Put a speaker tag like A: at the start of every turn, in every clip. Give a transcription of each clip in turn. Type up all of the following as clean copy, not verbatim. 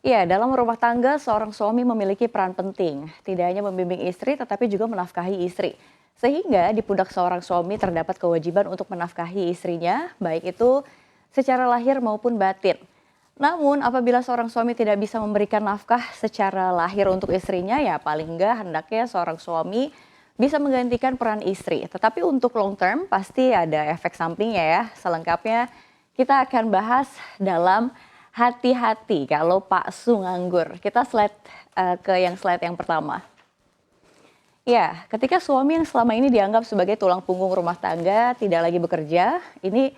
A: Ya, dalam rumah tangga, seorang suami memiliki peran penting. Tidak hanya membimbing istri, tetapi juga menafkahi istri. Sehingga di pundak seorang suami terdapat kewajiban untuk menafkahi istrinya, baik itu secara lahir maupun batin. Namun, apabila seorang suami tidak bisa memberikan nafkah secara lahir untuk istrinya, ya paling enggak hendaknya seorang suami bisa menggantikan peran istri. Tetapi untuk long term, pasti ada efek sampingnya ya. Selengkapnya, kita akan bahas dalam hati-hati kalau Pak Su nganggur. Kita ke yang slide yang pertama. Ya, ketika suami yang selama ini dianggap sebagai tulang punggung rumah tangga tidak lagi bekerja, ini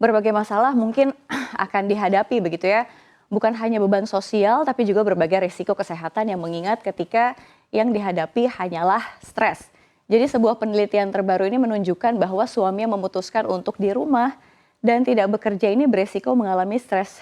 A: berbagai masalah mungkin akan dihadapi begitu ya. Bukan hanya beban sosial tapi juga berbagai risiko kesehatan yang mengingat ketika yang dihadapi hanyalah stres. Jadi sebuah penelitian terbaru ini menunjukkan bahwa suami yang memutuskan untuk di rumah dan tidak bekerja ini beresiko mengalami stres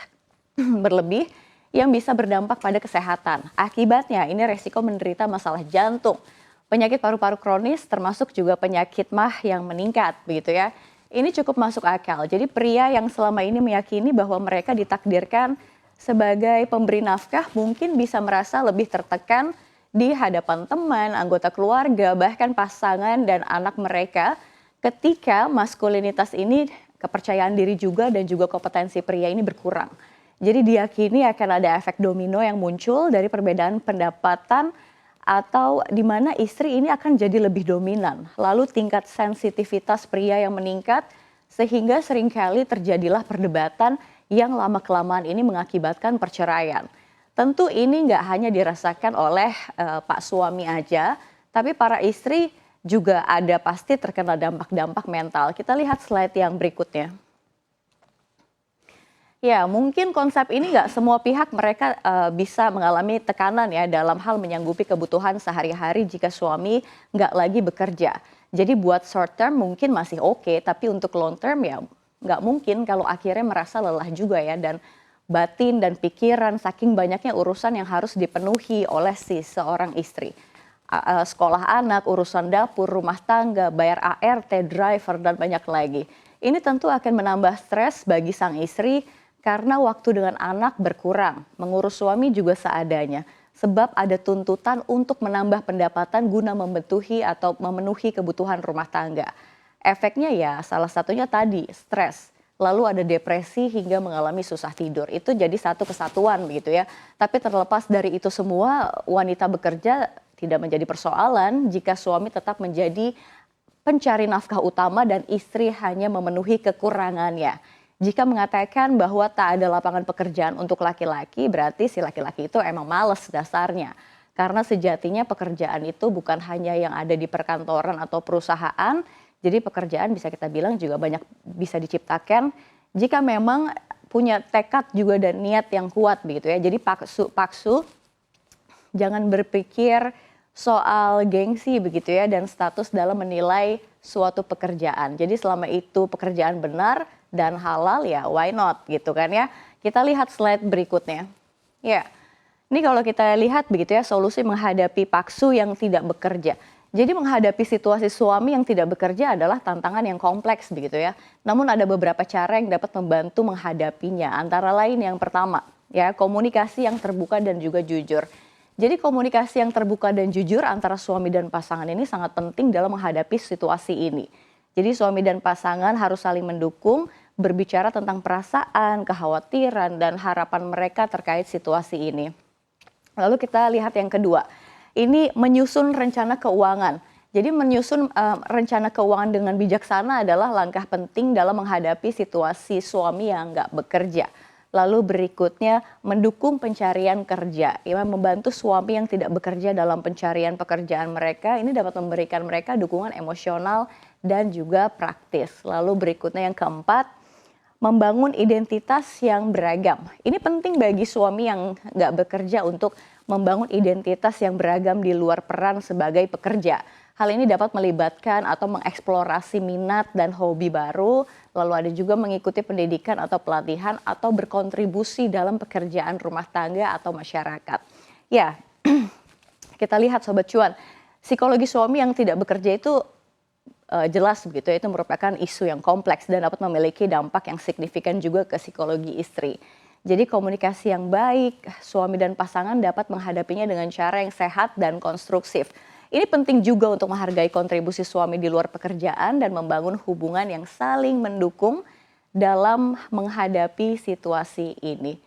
A: berlebih yang bisa berdampak pada kesehatan. Akibatnya ini resiko menderita masalah jantung, penyakit paru-paru kronis termasuk juga penyakit mah yang meningkat begitu ya. Ini cukup masuk akal. Jadi pria yang selama ini meyakini bahwa mereka ditakdirkan sebagai pemberi nafkah mungkin bisa merasa lebih tertekan di hadapan teman, anggota keluarga, bahkan pasangan dan anak mereka ketika maskulinitas ini, kepercayaan diri juga dan juga kompetensi pria ini berkurang. Jadi diyakini akan ada efek domino yang muncul dari perbedaan pendapatan atau di mana istri ini akan jadi lebih dominan. Lalu tingkat sensitivitas pria yang meningkat sehingga seringkali terjadilah perdebatan yang lama-kelamaan ini mengakibatkan perceraian. Tentu ini nggak hanya dirasakan oleh Pak suami aja, tapi para istri juga ada pasti terkena dampak-dampak mental. Kita lihat slide yang berikutnya. Ya, mungkin konsep ini nggak semua pihak mereka bisa mengalami tekanan ya dalam hal menyanggupi kebutuhan sehari-hari jika suami nggak lagi bekerja. Jadi buat short term mungkin masih oke, tapi untuk long term ya nggak mungkin kalau akhirnya merasa lelah juga ya dan batin dan pikiran saking banyaknya urusan yang harus dipenuhi oleh si seorang istri. Sekolah anak, urusan dapur, rumah tangga, bayar ART, driver dan banyak lagi. Ini tentu akan menambah stres bagi sang istri karena waktu dengan anak berkurang, mengurus suami juga seadanya. Sebab ada tuntutan untuk menambah pendapatan guna memenuhi kebutuhan rumah tangga. Efeknya ya salah satunya tadi stres, lalu ada depresi hingga mengalami susah tidur. Itu jadi satu kesatuan begitu ya. Tapi terlepas dari itu semua, wanita bekerja tidak menjadi persoalan jika suami tetap menjadi pencari nafkah utama dan istri hanya memenuhi kekurangannya. Jika mengatakan bahwa tak ada lapangan pekerjaan untuk laki-laki, berarti si laki-laki itu emang males dasarnya. Karena sejatinya pekerjaan itu bukan hanya yang ada di perkantoran atau perusahaan, jadi pekerjaan bisa kita bilang juga banyak bisa diciptakan jika memang punya tekad juga dan niat yang kuat begitu ya. Jadi paksu jangan berpikir soal gengsi begitu ya dan status dalam menilai suatu pekerjaan. Jadi selama itu pekerjaan benar dan halal ya why not gitu kan ya. Kita lihat slide berikutnya. Ya, ini kalau kita lihat begitu ya solusi menghadapi paksu yang tidak bekerja. Jadi menghadapi situasi suami yang tidak bekerja adalah tantangan yang kompleks begitu ya. Namun ada beberapa cara yang dapat membantu menghadapinya. Antara lain yang pertama ya komunikasi yang terbuka dan juga jujur. Jadi komunikasi yang terbuka dan jujur antara suami dan pasangan ini sangat penting dalam menghadapi situasi ini. Jadi suami dan pasangan harus saling mendukung, berbicara tentang perasaan, kekhawatiran, dan harapan mereka terkait situasi ini. Lalu kita lihat yang kedua, ini menyusun rencana keuangan. Jadi menyusun rencana keuangan dengan bijaksana adalah langkah penting dalam menghadapi situasi suami yang nggak bekerja. Lalu berikutnya mendukung pencarian kerja, ya, membantu suami yang tidak bekerja dalam pencarian pekerjaan mereka. Ini dapat memberikan mereka dukungan emosional dan juga praktis. Lalu berikutnya yang keempat, membangun identitas yang beragam. Ini penting bagi suami yang nggak bekerja untuk membangun identitas yang beragam di luar peran sebagai pekerja. Hal ini dapat melibatkan atau mengeksplorasi minat dan hobi baru, lalu ada juga mengikuti pendidikan atau pelatihan atau berkontribusi dalam pekerjaan rumah tangga atau masyarakat. Ya, kita lihat Sobat Cuan, psikologi suami yang tidak bekerja itu jelas begitu ya, itu merupakan isu yang kompleks dan dapat memiliki dampak yang signifikan juga ke psikologi istri. Jadi komunikasi yang baik, suami dan pasangan dapat menghadapinya dengan cara yang sehat dan konstruktif. Ini penting juga untuk menghargai kontribusi suami di luar pekerjaan dan membangun hubungan yang saling mendukung dalam menghadapi situasi ini.